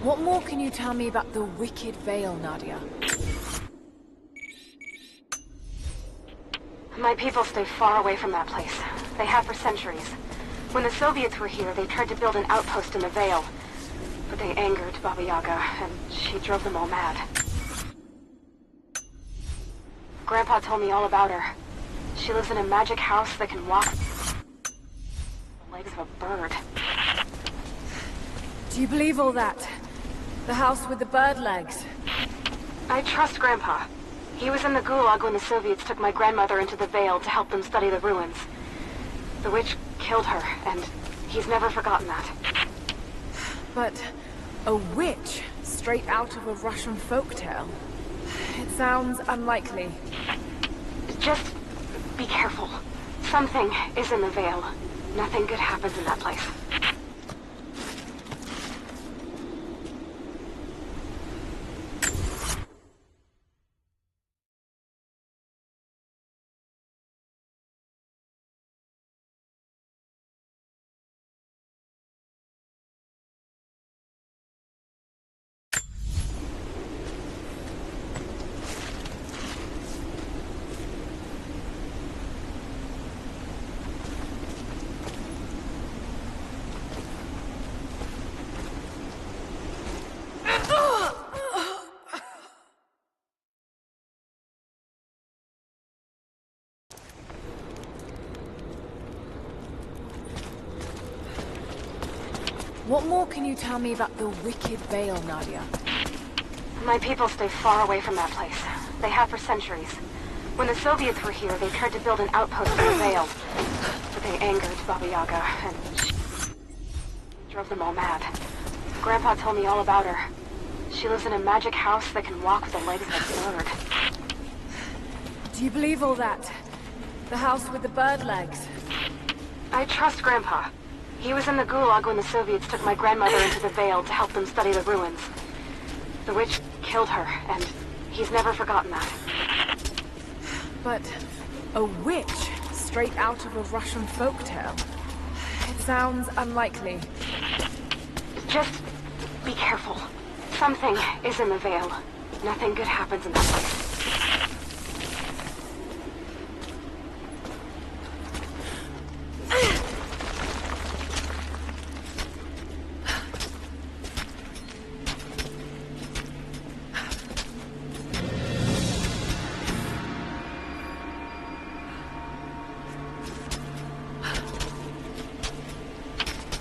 What more can you tell me about the Wicked Veil, Nadia? My people stay far away from that place. They have for centuries. When the Soviets were here, they tried to build an outpost in the Veil. But they angered Baba Yaga, and she drove them all mad. Grandpa told me all about her. She lives in a magic house that can walk the legs of a bird. Do you believe all that? The house with the bird legs? I trust Grandpa. He was in the Gulag when the Soviets took my grandmother into the Veil to help them study the ruins. The witch killed her, and he's never forgotten that. But a witch straight out of a Russian folktale? It sounds unlikely. Just be careful. Something is in the Veil. Nothing good happens in that place. What more can you tell me about the Wicked Veil, Nadia? My people stay far away from that place. They have for centuries. When the Soviets were here, they tried to build an outpost in the Veil. But they angered Baba Yaga, and she drove them all mad. Grandpa told me all about her. She lives in a magic house that can walk with the legs of a bird. Do you believe all that? The house with the bird legs? I trust Grandpa. He was in the Gulag when the Soviets took my grandmother into the Veil to help them study the ruins. The witch killed her, and he's never forgotten that. But a witch straight out of a Russian folktale? It sounds unlikely. Just be careful. Something is in the Veil. Nothing good happens in that place.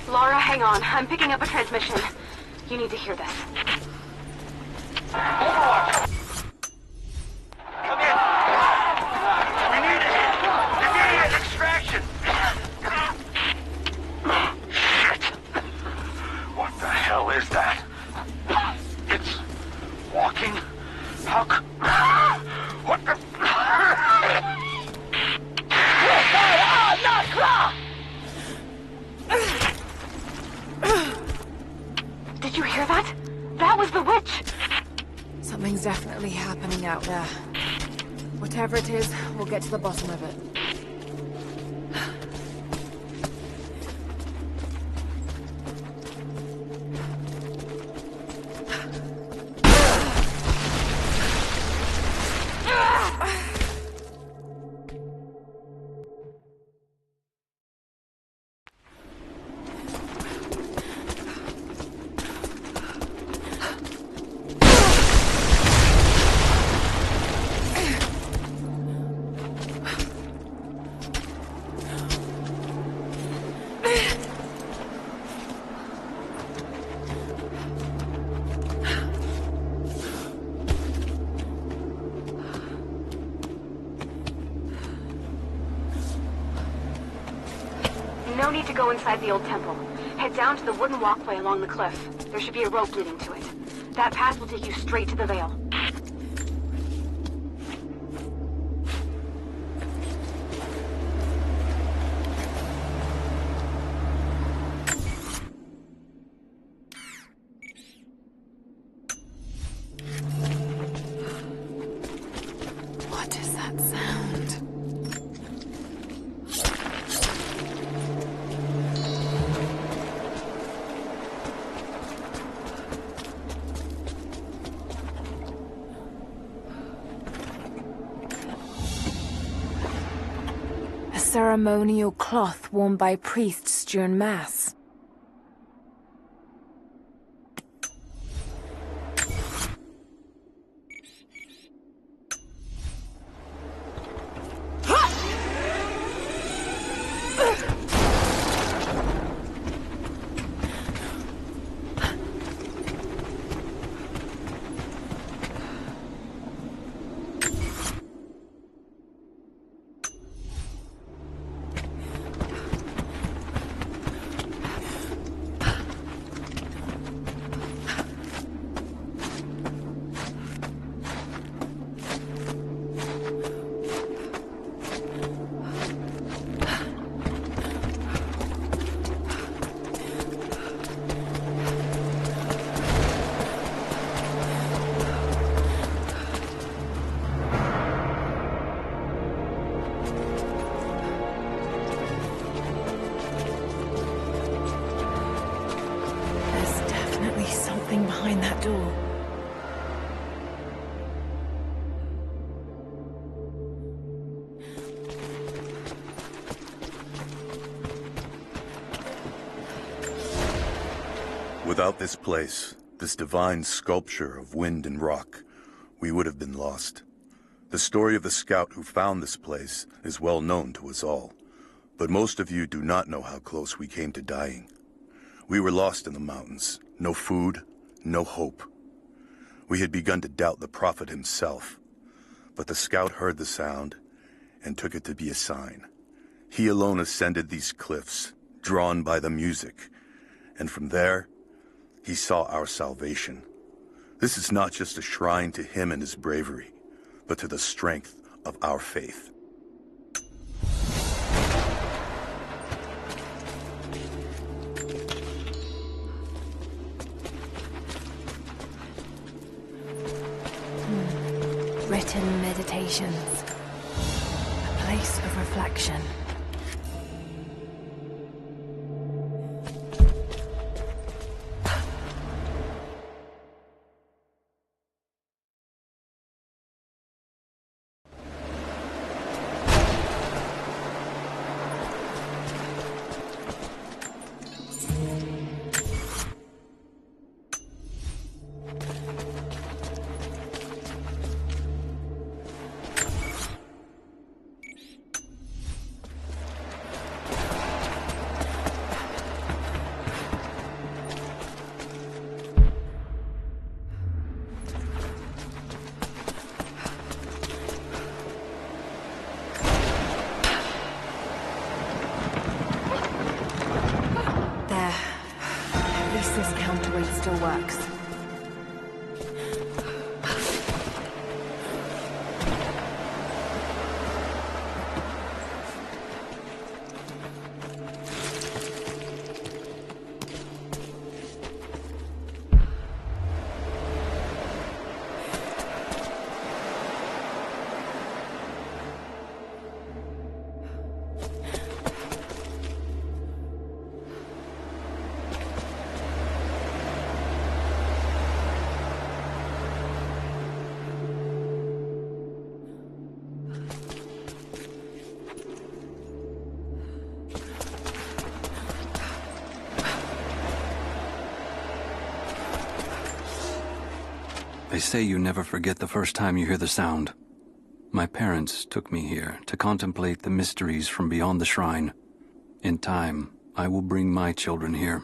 Lara, hang on. I'm picking up a transmission. You need to hear this. Overwatch! Come in! We need it! Immediate extraction! Shit! What the hell is that? It's walking? How what the... Did you hear that? That was the witch! Something's definitely happening out there. Whatever it is, we'll get to the bottom of it. No need to go inside the old temple. Head down to the wooden walkway along the cliff. There should be a rope leading to it. That path will take you straight to the Veil. What is that sound? ceremonial cloth worn by priests during Mass. Behind that door. Without this place, this divine sculpture of wind and rock, we would have been lost. The story of the scout who found this place is well known to us all, but most of you do not know how close we came to dying. We were lost in the mountains, no food, no hope. We had begun to doubt the prophet himself, but the scout heard the sound and took it to be a sign. He alone ascended these cliffs, drawn by the music, and from there, he saw our salvation. This is not just a shrine to him and his bravery, but to the strength of our faith. Written meditations. A place of reflection. This counterweight still works. They say you never forget the first time you hear the sound. My parents took me here to contemplate the mysteries from beyond the shrine. In time, I will bring my children here.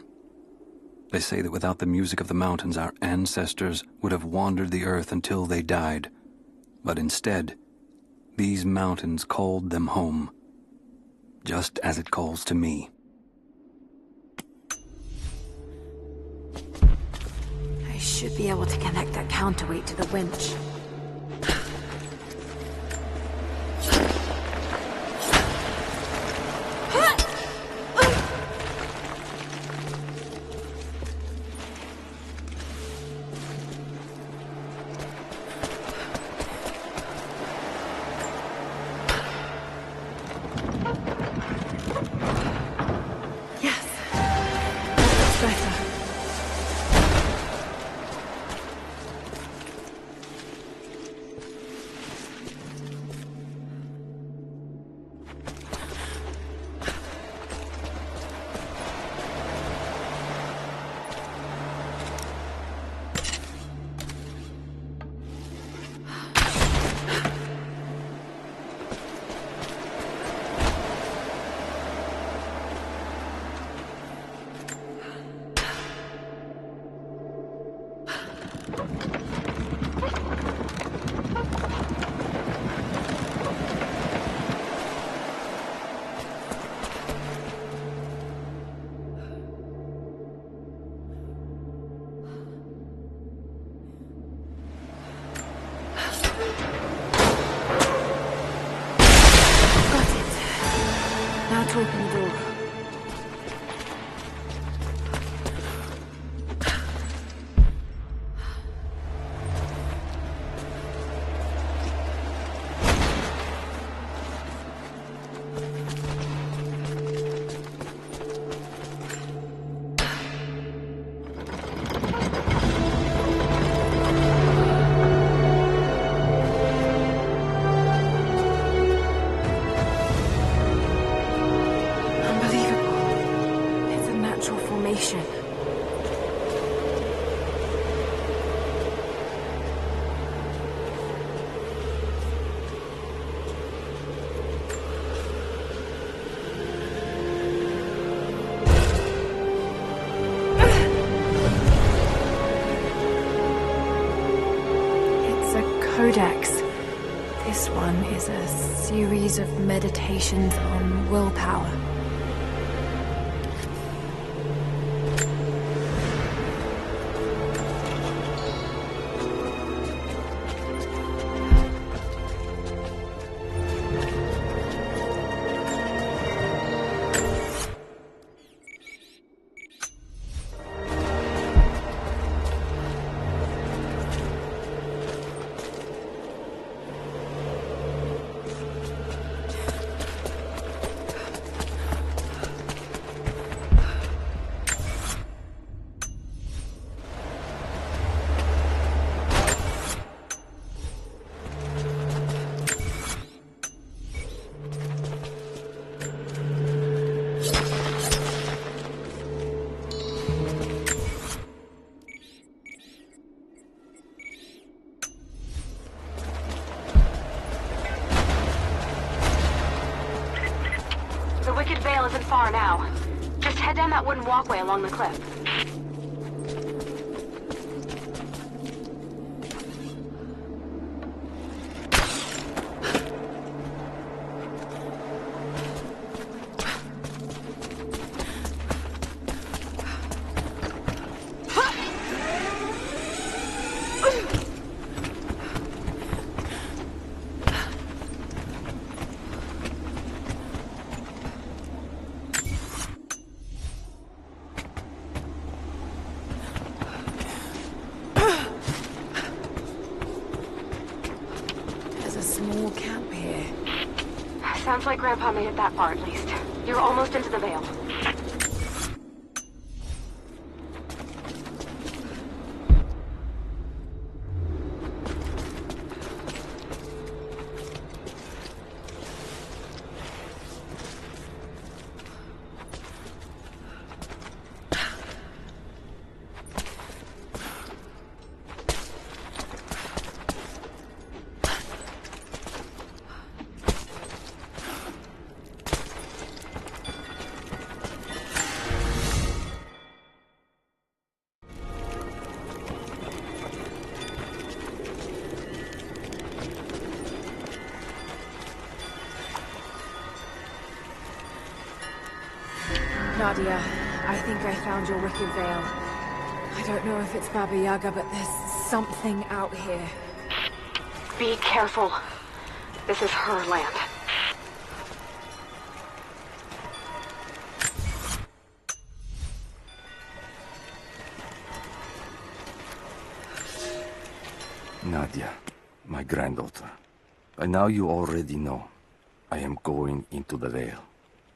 They say that without the music of the mountains, our ancestors would have wandered the earth until they died. But instead, these mountains called them home, just as it calls to me. I should be able to connect that counterweight to the winch. Now to open the door. Codex. This one is a series of meditations on willpower. The Wicked Vale isn't far now. Just head down that wooden walkway along the cliff. Sounds like Grandpa made it that far, at least. You're almost into the Vale. Nadia, I think I found your Wicked Vale. I don't know if it's Baba Yaga, but there's something out here. Be careful. This is her land. Nadia, my granddaughter. By now you already know. I am going into the Vale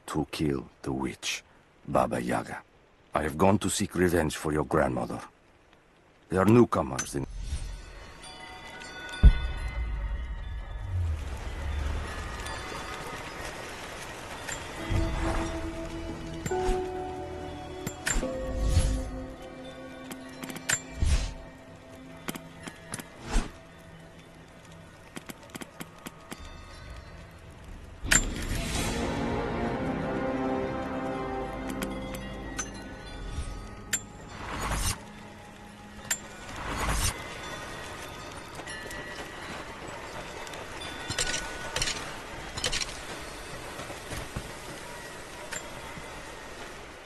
to kill the witch, Baba Yaga. I have gone to seek revenge for your grandmother. There are newcomers in...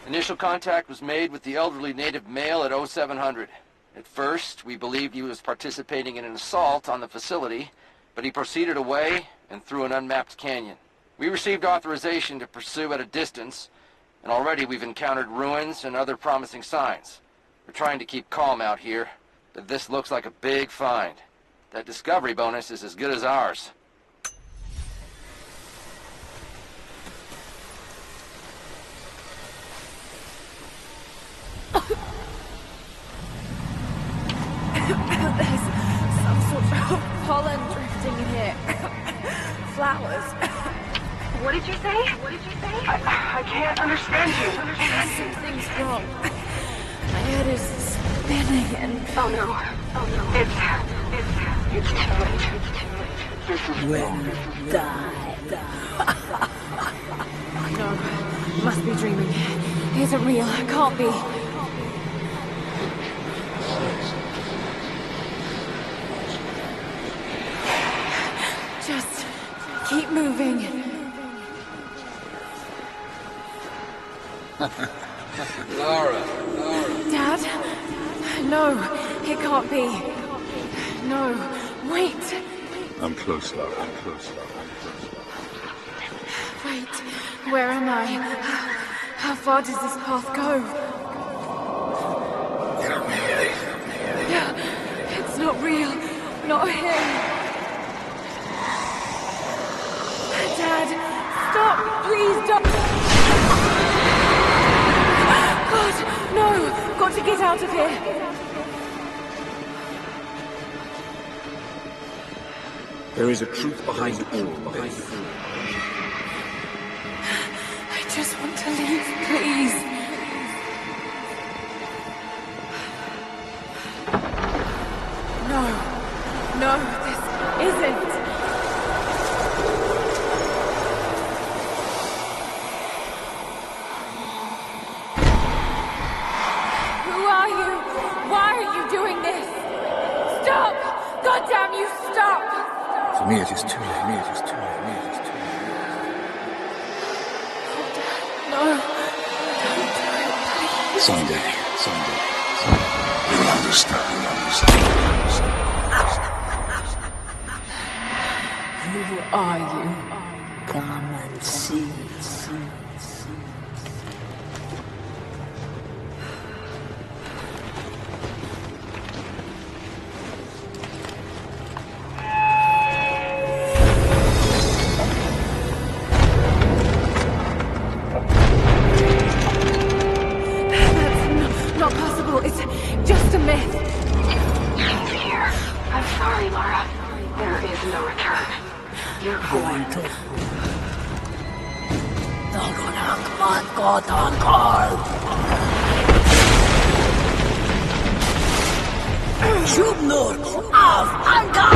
Initial contact was made with the elderly native male at 0700. At first, we believed he was participating in an assault on the facility, but he proceeded away and through an unmapped canyon. We received authorization to pursue at a distance, and already we've encountered ruins and other promising signs. We're trying to keep calm out here, but this looks like a big find. That discovery bonus is as good as ours. There's some sort of pollen drifting in here. Flowers. What did you say? I can't understand you. Something's wrong. My head is spinning and... Oh no. It's too late. This is wrong. No, must be dreaming. It isn't real. It can't be. Just keep moving. Lara. Dad? No, it can't be. No, wait. I'm close, Lara. I'm close. Wait, where am I? How far does this path go? It's not real. Not him. Dad, stop! Please don't! God, no! Got to get out of here! There is a truth behind all this. I just want to leave, please. No, this isn't. Who are you? Why are you doing this? Stop! God damn you, stop! For me, it is too late. No, don't do it, please. Someday. You'll understand. Who are you? Come and see. That's not possible. It's just a myth. He's here. I'm sorry, Lara. There is no return. You're Going going to. Jubnur of Angar!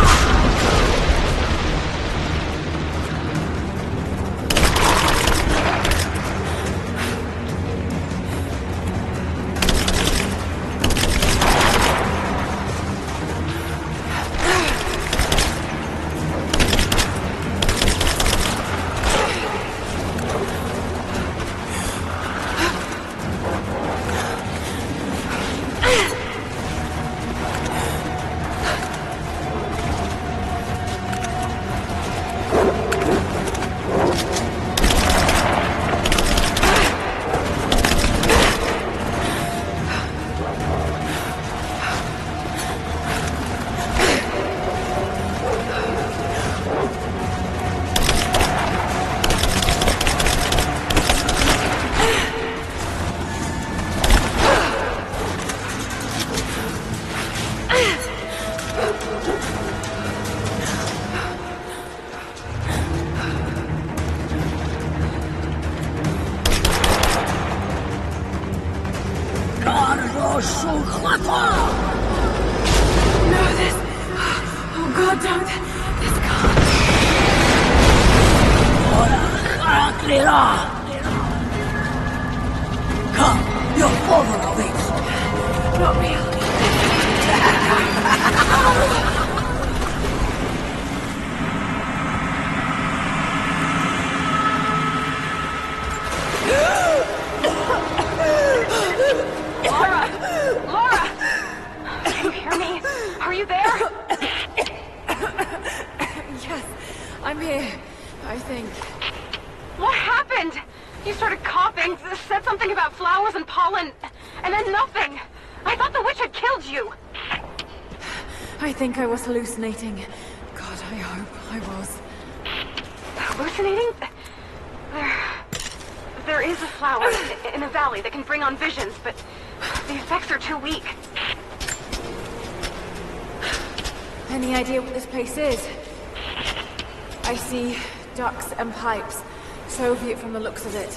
No, this... Oh, God, don't... This can't... Come, your father awaits. Not real. Lara! Can you hear me? Are you there? Yes, I'm here, I think. What happened? You started coughing, said something about flowers and pollen, and then nothing. I thought the witch had killed you. I think I was hallucinating. God, I hope I was. Hallucinating? There is a flower in a valley that can bring on visions, but the effects are too weak. Any idea what this place is? I see ducts and pipes. Soviet from the looks of it.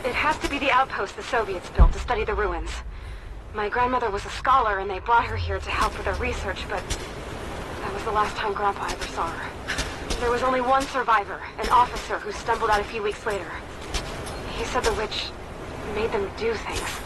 It has to be the outpost the Soviets built to study the ruins. My grandmother was a scholar and they brought her here to help with her research, but that was the last time Grandpa ever saw her. There was only one survivor, an officer who stumbled out a few weeks later. He said the witch made them do things.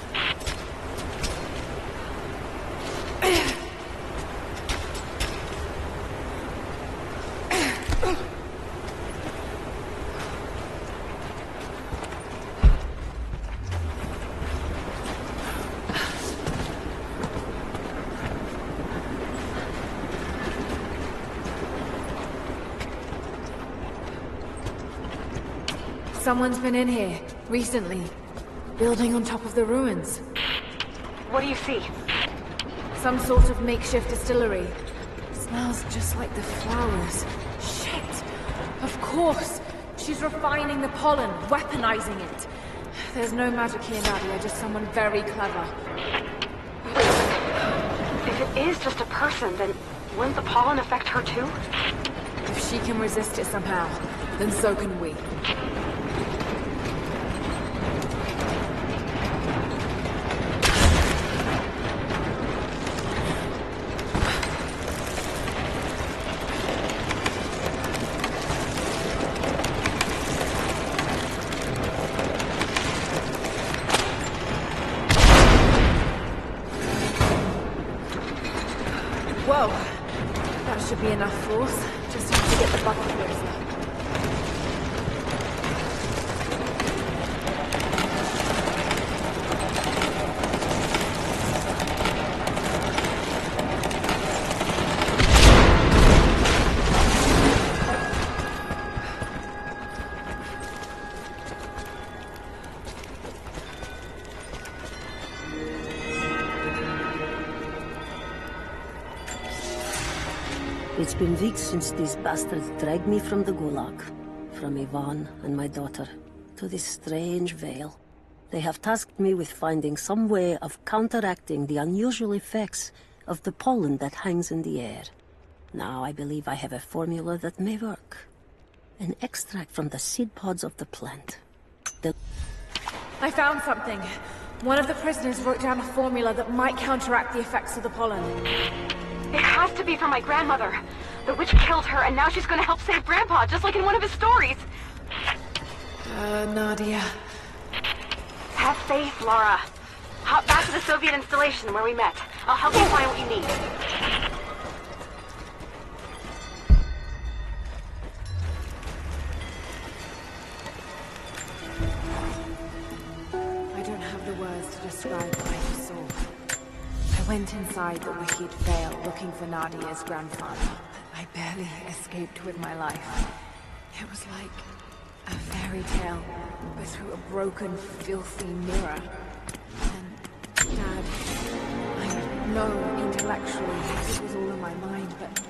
Someone's been in here, recently. Building on top of the ruins. What do you see? Some sort of makeshift distillery. Smells just like the flowers. Shit! Of course! She's refining the pollen, weaponizing it. There's no magic here, Nadia, just someone very clever. If it is just a person, then wouldn't the pollen affect her too? If she can resist it somehow, then so can we. Whoa! That should be enough force. Just have to get the bucket closer. It's been weeks since these bastards dragged me from the Gulag, from Ivan and my daughter, to this strange veil. They have tasked me with finding some way of counteracting the unusual effects of the pollen that hangs in the air. Now I believe I have a formula that may work. An extract from the seed pods of the plant. I found something. One of the prisoners wrote down a formula that might counteract the effects of the pollen. It has to be for my grandmother. The witch killed her, and now she's gonna help save Grandpa, just like in one of his stories. Nadia. Have faith, Laura. Hop back to the Soviet installation where we met. I'll help you find what you need. I don't have the words to describe what I just saw. I went inside the wicked veil looking for Nadia's grandfather, but I barely escaped with my life. It was like a fairy tale, but through a broken, filthy mirror. And Dad, I know intellectually it was all in my mind, but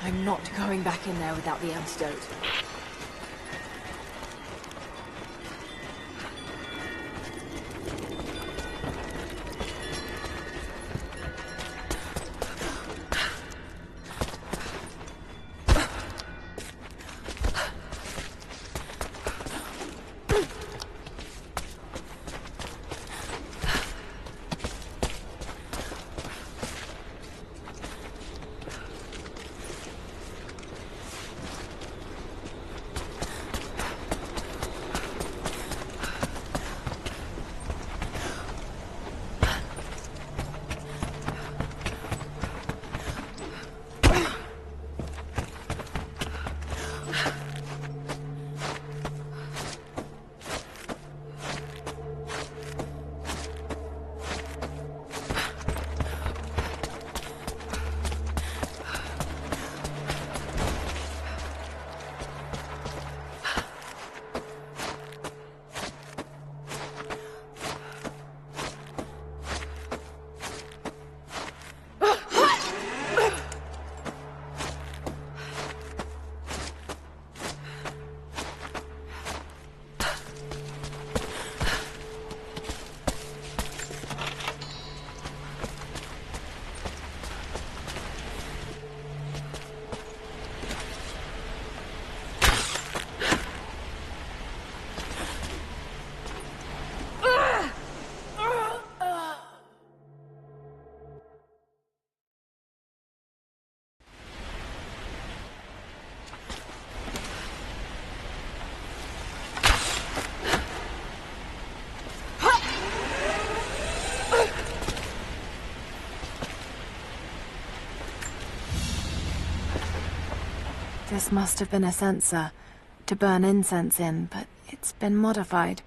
I'm not going back in there without the antidote. This must have been a censer to burn incense in, but it's been modified.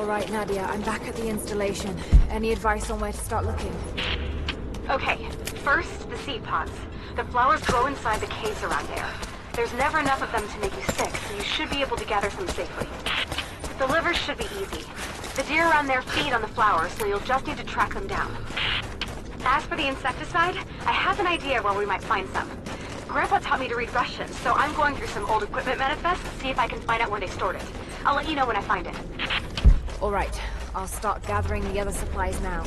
All right, Nadia, I'm back at the installation. Any advice on where to start looking? Okay, first, the seed pods. The flowers grow inside the caves around there. There's never enough of them to make you sick, so you should be able to gather some safely. The livers should be easy. The deer around there feed on the flowers, so you'll just need to track them down. As for the insecticide, I have an idea where we might find some. Grandpa taught me to read Russian, so I'm going through some old equipment manifests to see if I can find out where they stored it. I'll let you know when I find it. All right, I'll start gathering the other supplies now.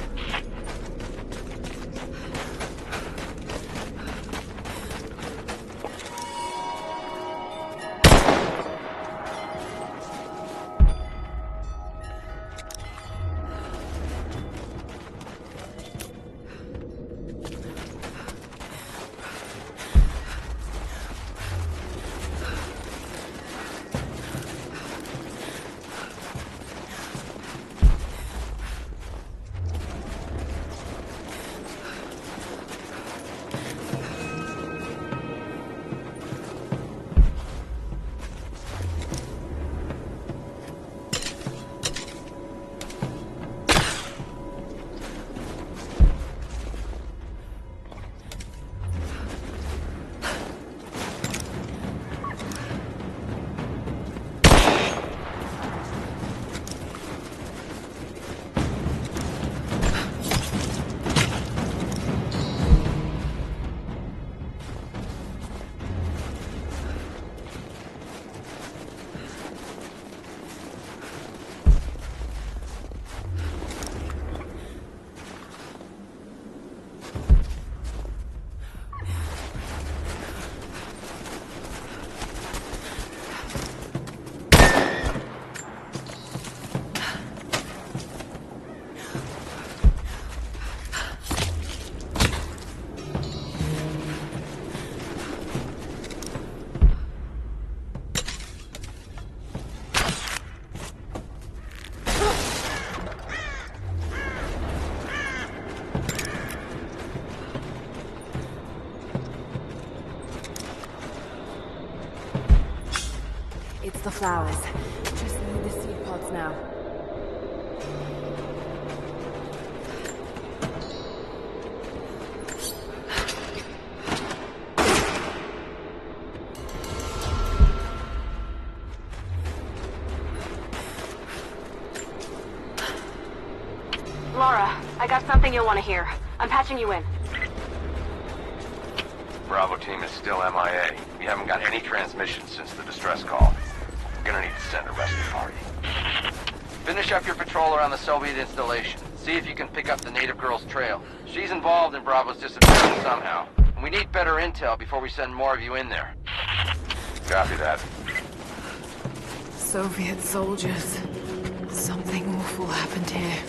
It's the flowers. Just need the seed pods now. Lara, I got something you'll want to hear. I'm patching you in. Bravo team is still MIA. We haven't got any transmissions since the distress call. We're gonna need to send a rescue party. Finish up your patrol around the Soviet installation. See if you can pick up the native girl's trail. She's involved in Bravo's disappearance somehow. And we need better intel before we send more of you in there. Copy that. Soviet soldiers. Something awful happened here.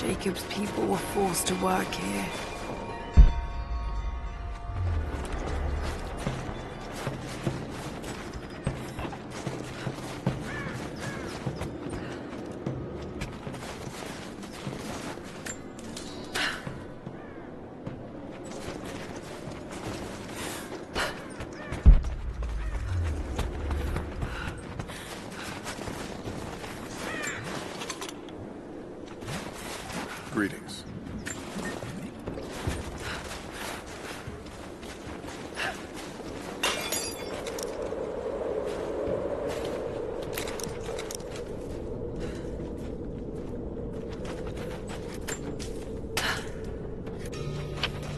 Jacob's people were forced to work here. Greetings.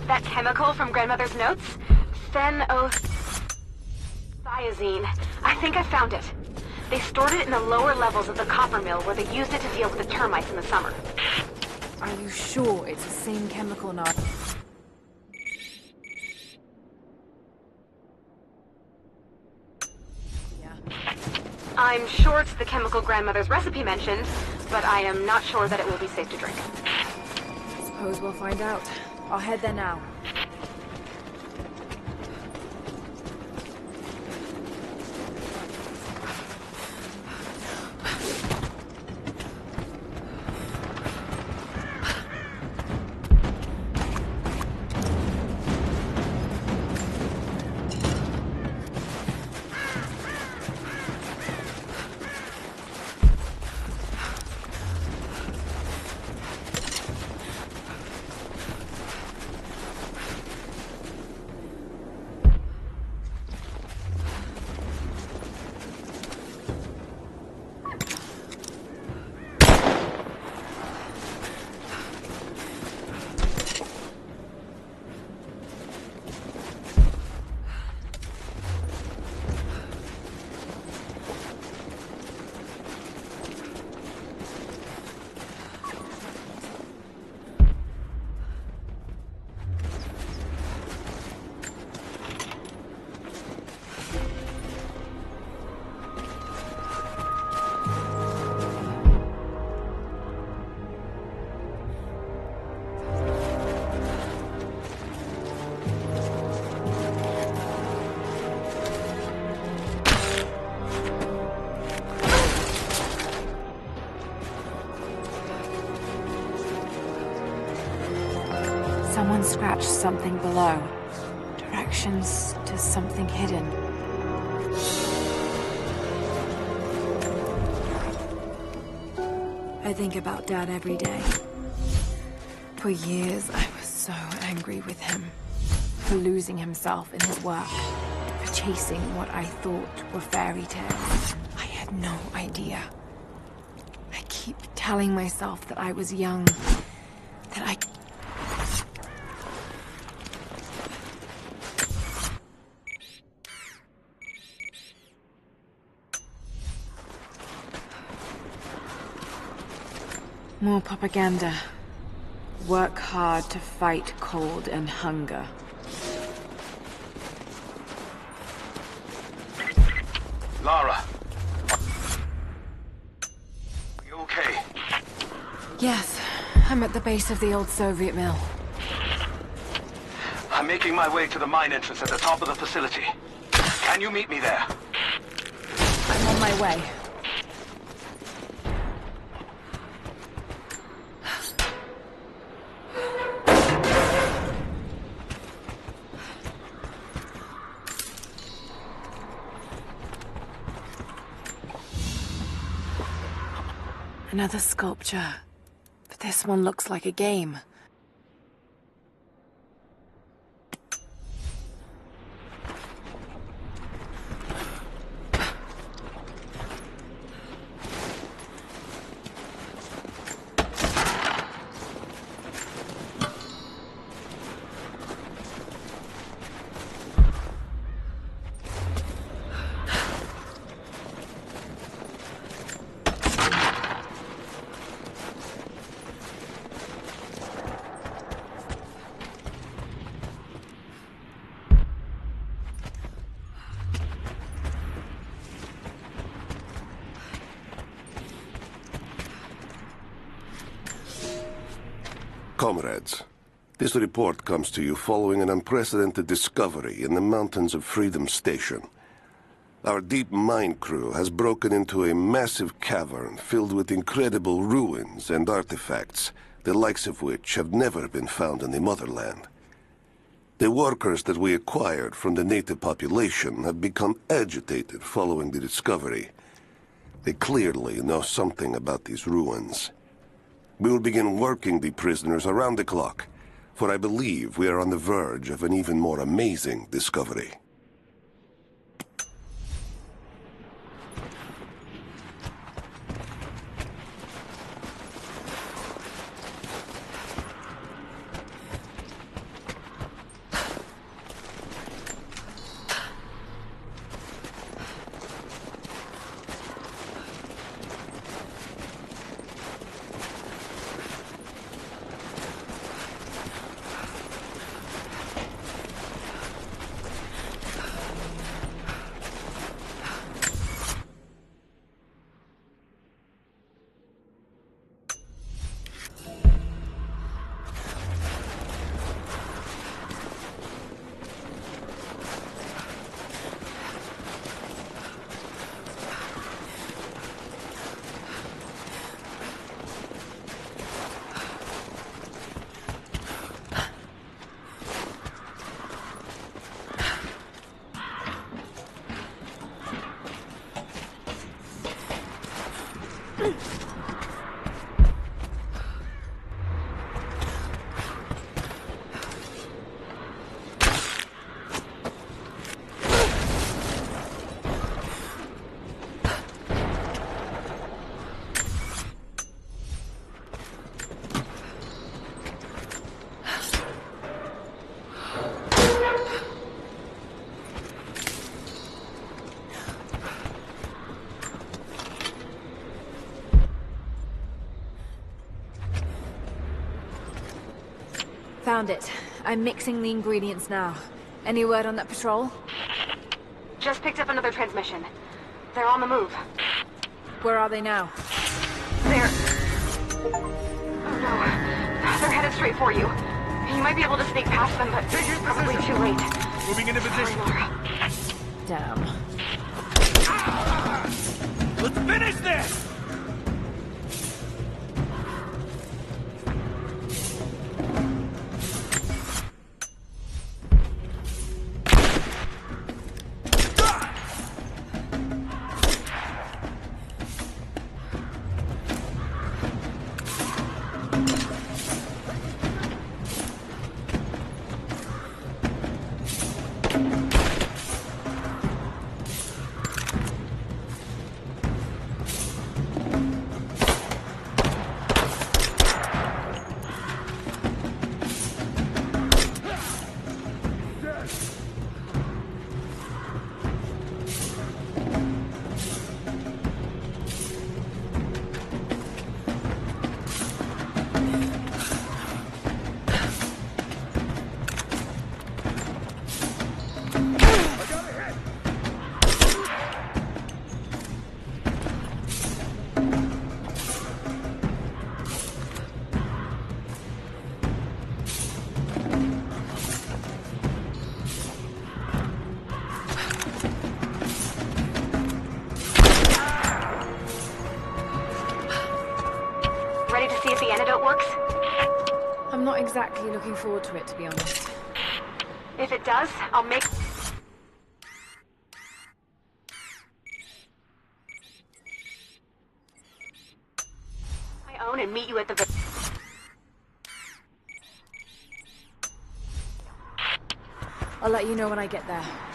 That chemical from Grandmother's notes? Phenothiazine. I think I found it. They stored it in the lower levels of the copper mill where they used it to deal with the termites in the summer. Are you sure it's the same chemical now? Yeah. I'm sure it's the chemical Grandmother's recipe mentioned, but I am not sure that it will be safe to drink. Suppose we'll find out. I'll head there now. Someone scratched something below. Directions to something hidden. I think about Dad every day. For years, I was so angry with him. For losing himself in his work. For chasing what I thought were fairy tales. I had no idea. I keep telling myself that I was young. That I... More propaganda. Work hard to fight cold and hunger. Lara. You okay? Yes, I'm at the base of the old Soviet mill. I'm making my way to the mine entrance at the top of the facility. Can you meet me there? I'm on my way. Another sculpture, but this one looks like a game. Comrades, this report comes to you following an unprecedented discovery in the mountains of Freedom Station. Our deep mine crew has broken into a massive cavern filled with incredible ruins and artifacts, the likes of which have never been found in the motherland. The workers that we acquired from the native population have become agitated following the discovery. They clearly know something about these ruins. We will begin working the prisoners around the clock, for I believe we are on the verge of an even more amazing discovery. Found it. I'm mixing the ingredients now. Any word on that patrol? Just picked up another transmission. They're on the move. Where are they now? They're... Oh no. They're headed straight for you. You might be able to sneak past them, but it's probably too late. Moving into position. Damn. Let's finish this! Ready to see if the antidote works? I'm not exactly looking forward to it, to be honest. If it does, I'll make... my own and meet you at the... I'll let you know when I get there.